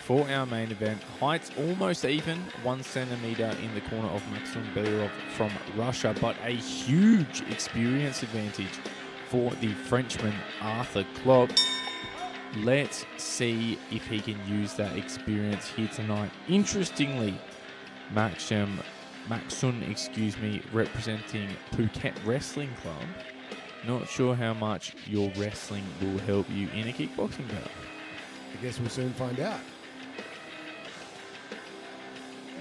for our main event. Heights almost even, 1 centimeter in the corner of Makhsun Beiliarov from Russia, but a huge experience advantage for the Frenchman Arthur Klopp. Let's see if he can use that experience here tonight. Interestingly, Makhsun, representing Phuket Wrestling Club. Not sure how much your wrestling will help you in a kickboxing battle. I guess we'll soon find out.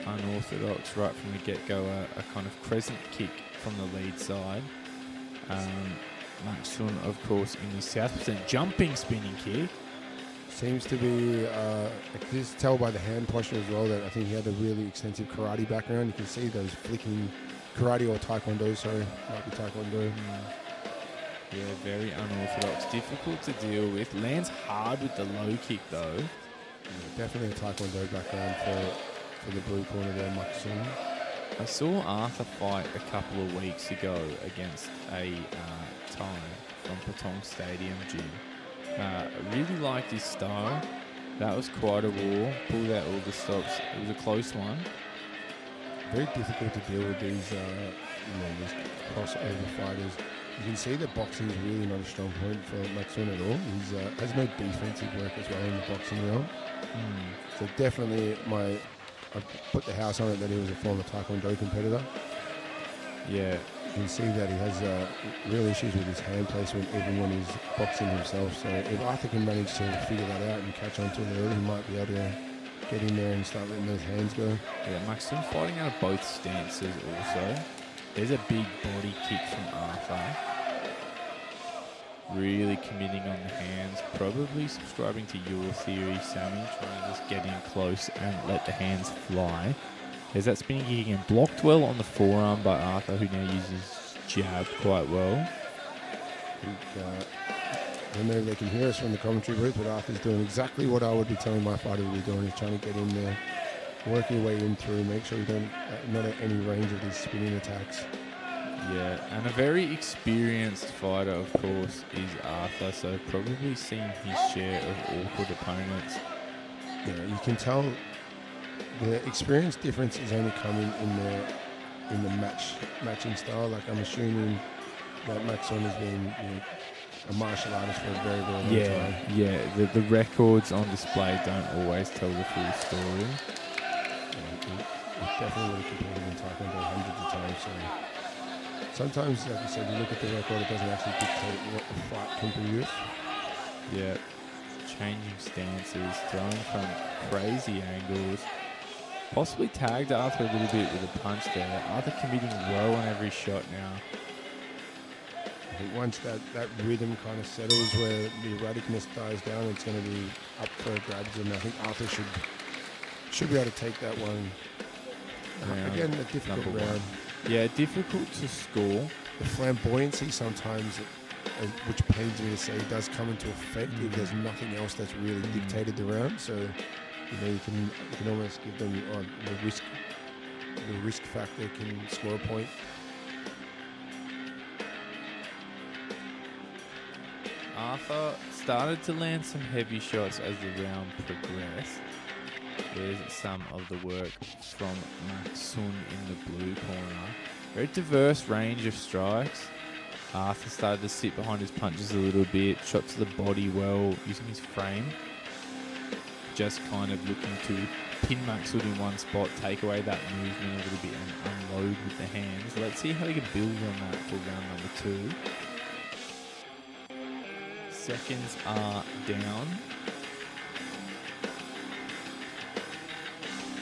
Unorthodox right from the get-go, a kind of crescent kick from the lead side. Makhsun, of course, in the south, jumping spinning kick. Seems to be, just tell by the hand posture as well that I think he had a really extensive karate background. You can see those flicking karate or taekwondo, sorry, might be taekwondo. Yeah, very unorthodox, difficult to deal with. Lands hard with the low kick though. Yeah, definitely a taekwondo background for the blue corner there, Makhsun. I saw Arthur fight a couple of weeks ago against a Thai from Patong Stadium gym. Really liked his style. That was quite a war. Pulled out all the stops. It was a close one. Very difficult to deal with these, these crossover fighters. You can see that boxing is really not a strong point for Makhsun at all. He has no defensive work as well in the boxing realm. So definitely I put the house on it that he was a former Taekwondo competitor. Yeah. You can see that he has real issues with his hand placement even when he's boxing himself. So if Arthur can manage to figure that out and catch on to it early, he might be able to get in there and start letting those hands go. Yeah, Makhsun fighting out of both stances also. There's a big body kick from Arthur. Really committing on the hands. Probably subscribing to your theory, Sammy. Trying to just get in close and let the hands fly. There's that spinning kick again. Blocked well on the forearm by Arthur, who now uses jab quite well. I don't know if they can hear us from the commentary booth, but Arthur's doing exactly what I would be telling my fighter to be doing. He's trying to get in there, work your way in through, make sure you don't not at any range of these spinning attacks. Yeah, and a very experienced fighter, of course, is Arthur, so probably seen his share of awkward opponents. Yeah, you can tell the experience difference is only coming in the matching style. Like I'm assuming that Makhsun has been a martial artist for a very, very long time. Yeah, the records on display don't always tell the full story. He definitely would have competed in Taekwondo hundreds of times. So sometimes, like you said, you look at the record, it doesn't actually dictate what the fight can be with. Yeah, changing stances, throwing from crazy angles. Possibly tagged Arthur a little bit with a punch there. Arthur committing well on every shot now. I think once that rhythm kind of settles where the erraticness dies down, it's going to be up for grabs, and I think Arthur should be able to take that one. Again, a difficult round. Yeah, difficult to score. The flamboyancy sometimes, which pains me to say, does come into effect if there's nothing else that's really dictated the round. So, you can almost give them the risk factor can score a point. Arthur started to land some heavy shots as the round progressed. There's some of the work from Makhsun in the blue corner. Very diverse range of strikes. Arthur started to sit behind his punches a little bit. Shot to the body well, using his frame. Just kind of looking to pin Makhsun in one spot, take away that movement a little bit and unload with the hands. Let's see how he can build on that for round number 2. Seconds are down.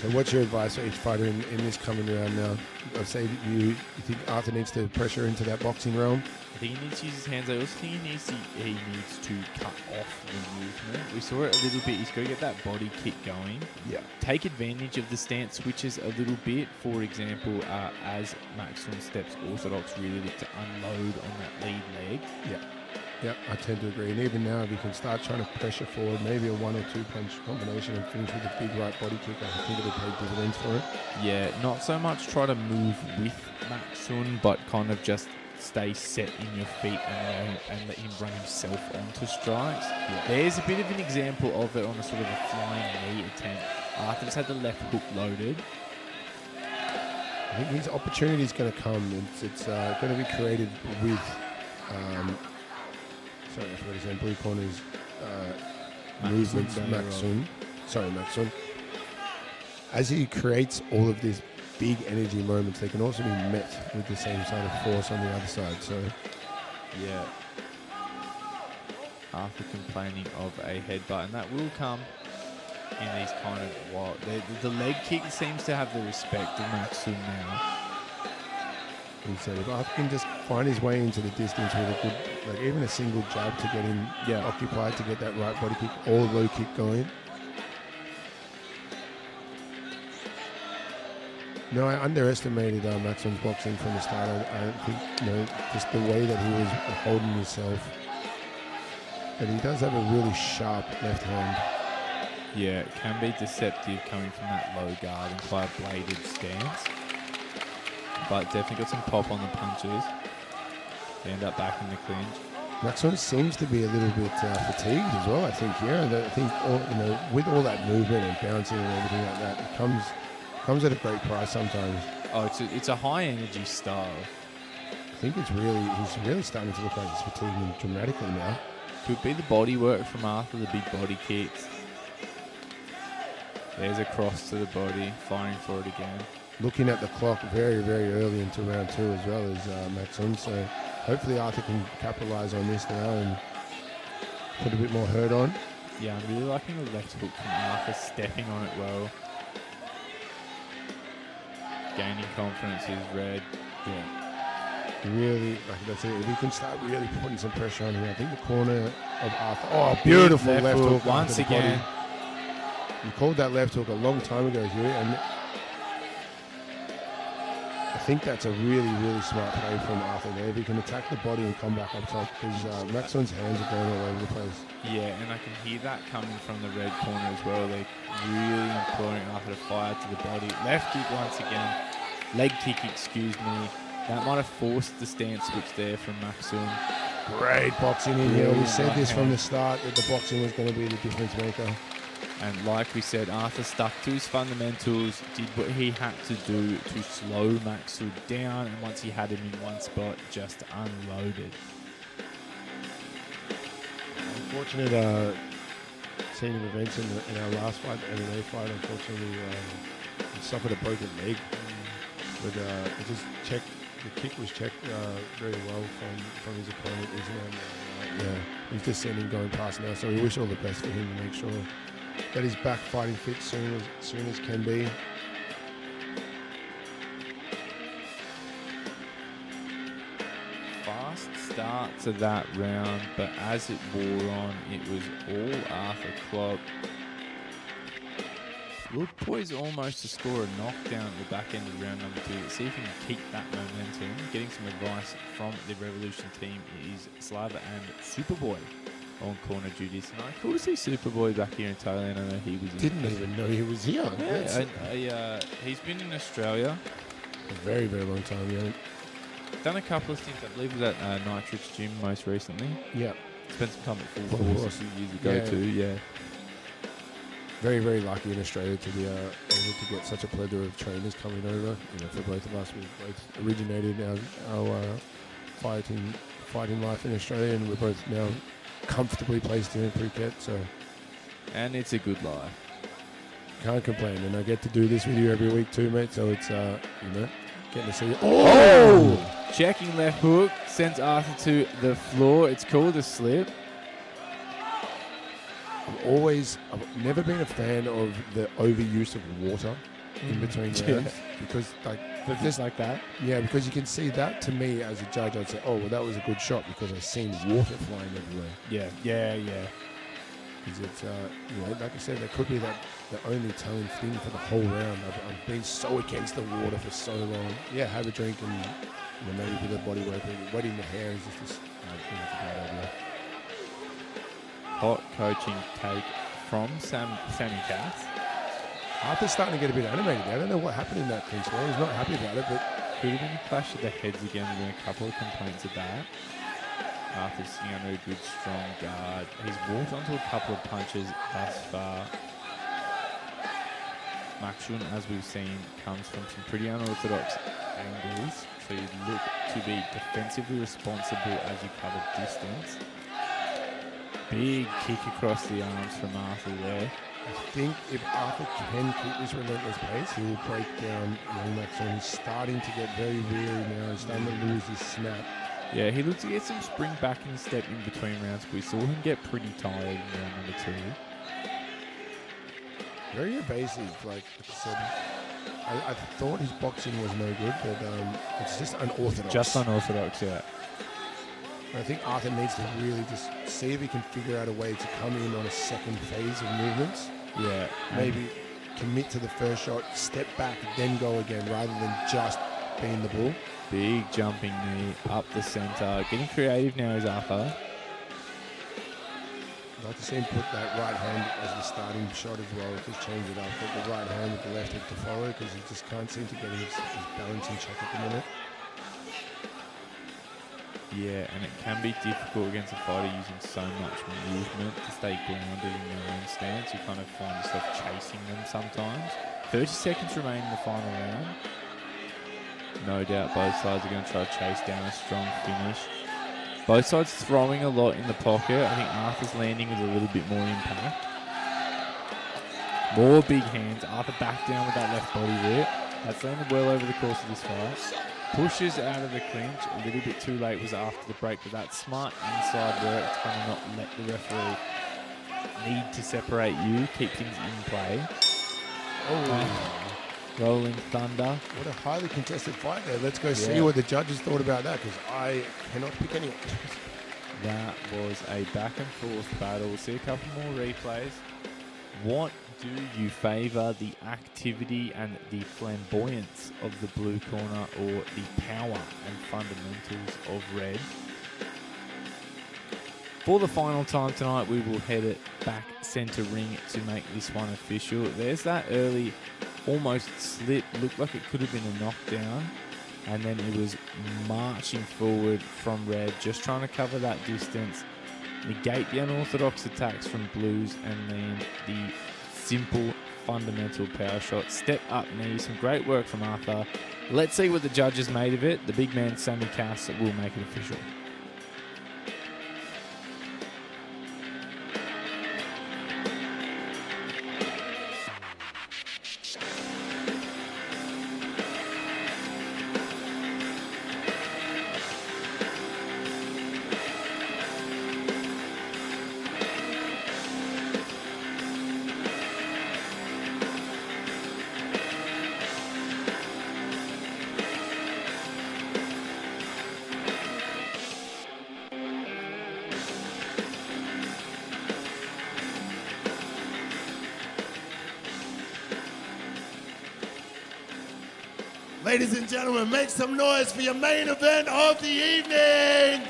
So what's your advice for each fighter in this coming round now? I'd say you think Arthur needs to pressure into that boxing realm? I think he needs to use his hands. I also think he needs to cut off the movement. We saw it a little bit. He's got to get that body kick going. Yeah. Take advantage of the stance switches a little bit. For example, as Makhsun steps orthodox, really look to unload on that lead leg. Yeah. Yep, I tend to agree. And even now, if you can start trying to pressure forward, maybe a 1 or 2 punch combination and finish with a big right body kick, I think it'll pay dividends for it. Yeah, not so much try to move with Makhsun, but kind of just stay set in your feet and let him run himself onto strikes. Yeah. There's a bit of an example of it on a sort of a flying knee attempt. Arthur's had the left hook loaded. I think his opportunity is going to come. It's going to be created with, sorry, I forgot his name, blue corner's movements, Makhsun. Makhsun. As he creates all of these big energy moments, they can also be met with the same side of force on the other side. So, yeah. Arthur complaining of a headbutt, and that will come in these kind of wild. The leg kick seems to have the respect of Makhsun now. He said if Arthur can just find his way into the distance with a good, like even a single jab to get him occupied, to get that right body kick or low kick going. No, I underestimated Makhsun's boxing from the start. I don't think, just the way that he was holding himself. But he does have a really sharp left hand. Yeah, it can be deceptive coming from that low guard and quite a bladed stance. But definitely got some pop on the punches. They end up back in the clinch. Makhsun seems to be a little bit fatigued as well, I think, here. And I think, with all that movement and bouncing and everything like that, it comes at a great price sometimes. Oh, it's a high energy style. I think he's really starting to look like he's fatiguing dramatically now. Could be the body work from Arthur, the big body kicks. There's a cross to the body, firing for it again. Looking at the clock very, very early into round 2 as well as Makhsun. So hopefully Arthur can capitalise on this now and put a bit more hurt on. Yeah, I'm really liking the left hook from Arthur, stepping on it well. Gaining confidence is red. Yeah. Really, like that's it. If he can start really putting some pressure on him, I think the corner of Arthur. Oh, beautiful left hook once again. Body. You called that left hook a long time ago, Huey, and I think that's a really, really smart play from Arthur there. If he can attack the body and come back up top, because Makhsun's hands are going all over the place. Yeah, and I can hear that coming from the red corner as well. They're really imploring Arthur to fire to the body. Left kick once again. Leg kick, excuse me. That might have forced the stance switch there from Makhsun. Great boxing in here. We said this from the start that the boxing was going to be the difference maker. And like we said, Arthur stuck to his fundamentals, did what he had to do to slow Makhsun down, and once he had him in one spot, just unloaded. Unfortunate scene of events in our last fight, the MMA fight. Unfortunately, he suffered a broken leg. But it just checked. The kick was checked very well from his opponent, isn't it? Yeah, he's just seen him going past now. So we wish all the best for him to make sure that he's back fighting fit soon as can be. Fast start to that round, but as it wore on, it was all Arthur Klopp. Looked poised almost to score a knockdown at the back end of round number 2. See if he can keep that momentum. Getting some advice from the Revolution team is Slava and Superboy on corner duties tonight. Cool to see Superboy back here in Thailand. I know he was. Didn't even know he was here. Yeah, he's been in Australia a very, very long time. Yeah, done a couple of stints. I believe it was at Nitrix Gym most recently. Yeah, spent some time at Full Force a few years ago too. Yeah. Very, very lucky in Australia to be able to get such a plethora of trainers coming over. For both of us, we've both originated our fighting life in Australia, and we're both now comfortably placed here in Phuket. So, and it's a good life. Can't complain, and I get to do this with you every week too, mate. So it's getting to see. Checking left hook sends Arthur to the floor. It's called a slip. I've never been a fan of the overuse of water in between rounds because just like that. Yeah, because you can see that to me as a judge, I'd say, oh, well, that was a good shot because I've seen water flying everywhere. Yeah. Because it's, like I said, that could be the only telling thing for the whole round. I've been so against the water for so long. Yeah, have a drink and maybe a bit of body work. Wetting the hair is just a bad idea. Hot coaching take from Sammy Cass. Arthur's starting to get a bit animated. I don't know what happened in that clinch there. He's not happy about it, but could have been a clash of the heads again. There's been a couple of complaints of that. Arthur's sitting under a good, strong guard. He's walked onto a couple of punches thus far. Makhsun, as we've seen, comes from some pretty unorthodox angles. So you look to be defensively responsible as you cover distance. Big kick across the arms from Arthur there. I think if Arthur can keep this relentless pace, he will break down young Makhsun. He's starting to get very weary now. He's starting to lose his snap. Yeah, he looks to get some spring back in step in between rounds. We saw him get pretty tired in round number 2. Very evasive, like I said. I thought his boxing was no good, but it's just unorthodox. Just unorthodox, yeah. I think Arthur needs to really just see if he can figure out a way to come in on a second phase of movements. Yeah. Maybe commit to the first shot, step back, then go again, rather than just being the bull. Big jumping knee up the centre. Getting creative now is Arthur. I'd like to see him put that right hand as the starting shot as well. Just change it up. Put the right hand with the left hook to follow, because he just can't seem to get his balance in check at the minute. Yeah, and it can be difficult against a fighter using so much movement to stay grounded in their own stance. You kind of find yourself chasing them sometimes. 30 seconds remain in the final round. No doubt both sides are going to try to chase down a strong finish. Both sides throwing a lot in the pocket. I think Arthur's landing with a little bit more impact. More big hands. Arthur back down with that left body whip. That's landed well over the course of this fight. Pushes out of the clinch. A little bit too late was after the break, but that's smart inside work to kind of not let the referee need to separate you. Keep things in play. Oh. Rolling Thunder. What a highly contested fight there. Let's go see what the judges thought about that, because I cannot pick anyone. That was a back and forth battle. We'll see a couple more replays. What do you favour, the activity and the flamboyance of the blue corner, or the power and fundamentals of red? For the final time tonight, we will head it back centre ring to make this one official. There's that early almost slip, looked like it could have been a knockdown, and then it was marching forward from red, just trying to cover that distance, negate the unorthodox attacks from blues, and land the simple fundamental power shot. Step up knee, some great work from Arthur. Let's see what the judges made of it. The big man Sammy Cass will make it official. Ladies and gentlemen, make some noise for your main event of the evening.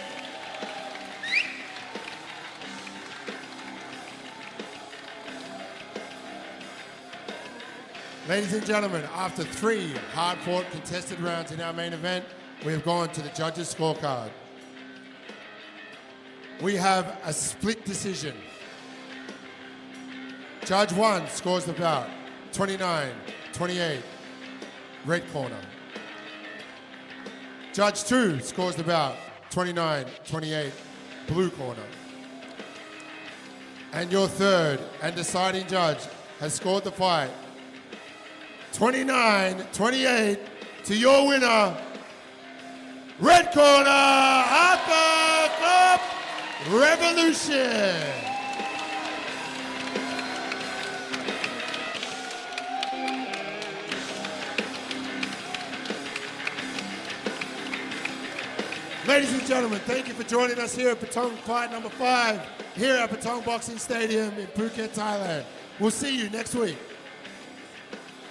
Ladies and gentlemen, after 3 hard-fought contested rounds in our main event, we have gone to the judges' scorecard. We have a split decision. Judge 1 scores the bout, 29-28, red corner. Judge 2 scores the bout, 29-28, blue corner. And your third and deciding judge has scored the fight, 29-28, to your winner, red corner, Arthur Klopp, Revolution. Ladies and gentlemen, thank you for joining us here at Patong fight number 5, here at Patong Boxing Stadium in Phuket, Thailand. We'll see you next week.